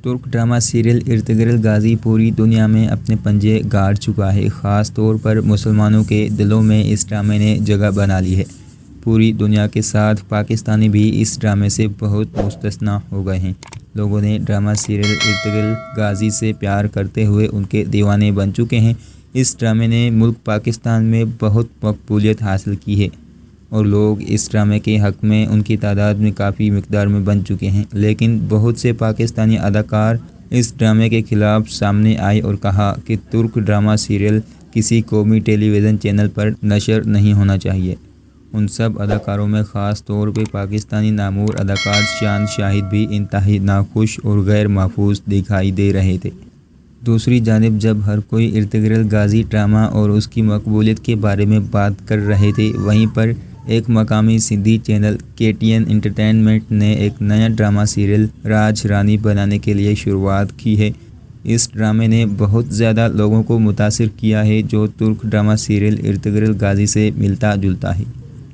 ترک drama serial Ertugrul Ghazi پوری دنیا میں اپنے پنجے گاڑ چکا ہے۔ خاص طور پر مسلمانوں کے دلوں میں اس ڈرامے نے جگہ بنا لی ہے۔ پوری دنیا کے ساتھ پاکستانی بھی اس ڈرامے سے بہت مستثنیٰ ہو گئے ہیں۔ لوگوں نے ڈرامہ سیریل ارطغرل غازی سے پیار کرتے ہوئے ان کے دیوانے بن چکے ہیں۔ اس ڈرامے نے ملک پاکستان میں بہت مقبولیت حاصل کی ہے اور لوگ اس ڈرامے کے حق میں ان کی تعداد میں کافی مقدار میں بن چکے ہیں، لیکن بہت سے پاکستانی اداکار اس ڈرامے کے خلاف سامنے آئے اور کہا کہ ترک ڈرامہ سیریل کسی قومی ٹیلی ویژن چینل پر نشر نہیں ہونا چاہیے۔ ان سب اداکاروں میں خاص طور پہ پاکستانی نامور اداکار چاند شاہد بھی انتہائی ناخوش اور غیر محفوظ دکھائی دے رہے تھے۔ دوسری جانب جب ہر کوئی ارطغرل غازی ڈرامہ اور اس کی مقبولیت کے بارے میں بات کر رہے تھے، وہیں پر ایک مقامی سندھی چینل KTN انٹرٹینمنٹ نے ایک نیا ڈرامہ سیریل راج رانی بنانے کے لیے شروعات کی ہے۔ اس ڈرامے نے بہت زیادہ لوگوں کو متاثر کیا ہے جو ترک ڈرامہ سیریل ارطغرل غازی سے ملتا جلتا ہے۔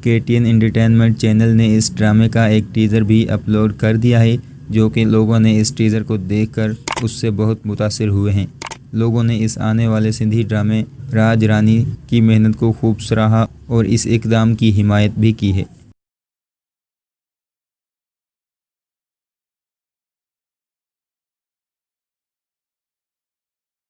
KTN انٹرٹینمنٹ چینل نے اس ڈرامے کا ایک ٹیزر بھی اپلوڈ کر دیا ہے، جو کہ لوگوں نے اس ٹیزر کو دیکھ کر اس سے بہت متاثر ہوئے ہیں۔ لوگوں نے اس آنے والے سندھی ڈرامے راج رانی کی محنت کو خوب سراہا اور اس اقدام کی حمایت بھی کی ہے۔